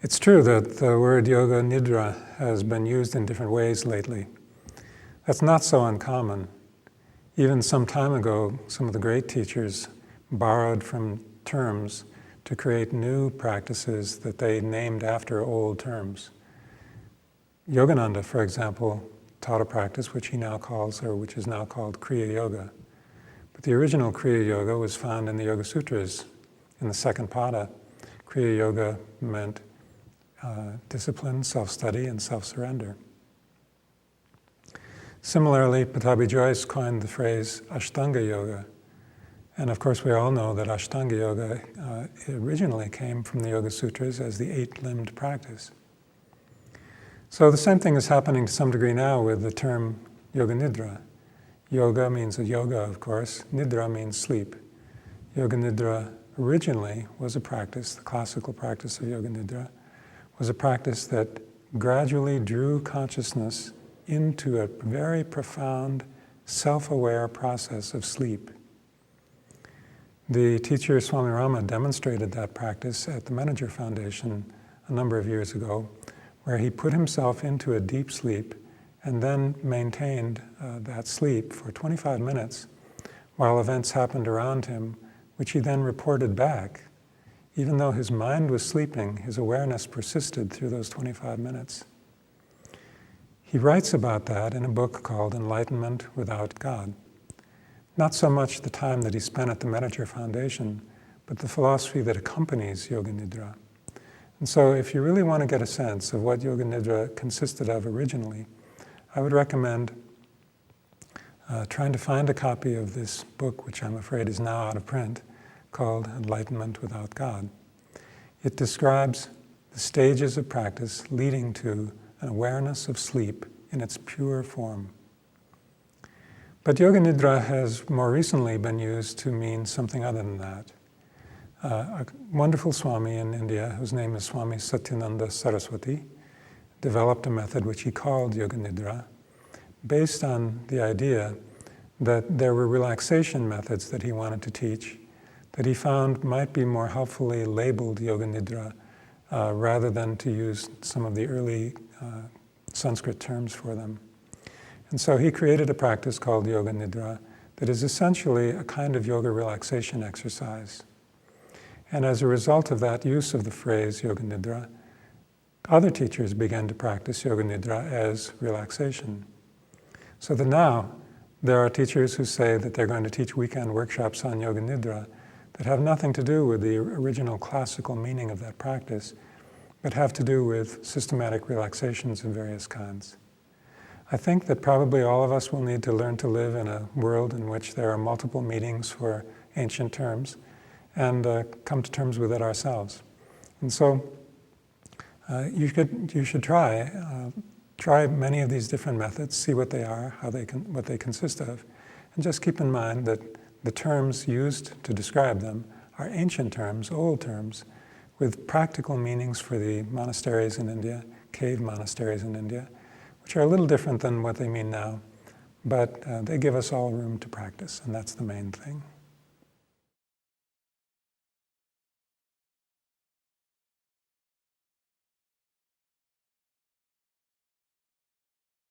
It's true that the word yoga nidra has been used in different ways lately. That's not so uncommon. Even some time ago, some of the great teachers borrowed from terms to create new practices that they named after old terms. Yogananda, for example, taught a practice which he now calls, or which is now called Kriya Yoga. But the original Kriya Yoga was found in the Yoga Sutras. In the second pada, Kriya Yoga meant discipline, self-study, and self-surrender. Similarly, Pattabhi Jois coined the phrase Ashtanga Yoga. And of course, we all know that Ashtanga Yoga originally came from the Yoga Sutras as the eight-limbed practice. So the same thing is happening to some degree now with the term Yoga Nidra. Yoga means a yoga, of course. Nidra means sleep. Yoga Nidra originally was a practice, the classical practice of Yoga Nidra, was a practice that gradually drew consciousness into a very profound, self-aware process of sleep. The teacher Swami Rama demonstrated that practice at the Manager Foundation a number of years ago, where he put himself into a deep sleep and then maintained that sleep for 25 minutes while events happened around him, which he then reported back. Even though his mind was sleeping, his awareness persisted through those 25 minutes. He writes about that in a book called Enlightenment Without God. Not so much the time that he spent at the Manager Foundation, but the philosophy that accompanies Yoga Nidra. And so if you really want to get a sense of what Yoga Nidra consisted of originally, I would recommend trying to find a copy of this book, which I'm afraid is now out of print, called Enlightenment Without God. It describes the stages of practice leading to an awareness of sleep in its pure form. But Yoga Nidra has more recently been used to mean something other than that. A wonderful Swami in India, whose name is Swami Satyananda Saraswati, developed a method which he called Yoga Nidra, based on the idea that there were relaxation methods that he wanted to teach that he found might be more helpfully labeled Yoga Nidra rather than to use some of the early Sanskrit terms for them. And so he created a practice called Yoga Nidra that is essentially a kind of yoga relaxation exercise. And as a result of that use of the phrase Yoga Nidra, other teachers began to practice Yoga Nidra as relaxation. So that now there are teachers who say that they're going to teach weekend workshops on Yoga Nidra that have nothing to do with the original classical meaning of that practice, but have to do with systematic relaxations of various kinds. I think that probably all of us will need to learn to live in a world in which there are multiple meanings for ancient terms and come to terms with it ourselves. And so you should try many of these different methods, see what they are, what they consist of, and just keep in mind that the terms used to describe them are ancient terms, old terms, with practical meanings for the monasteries in India, cave monasteries in India, which are a little different than what they mean now, but they give us all room to practice, and that's the main thing.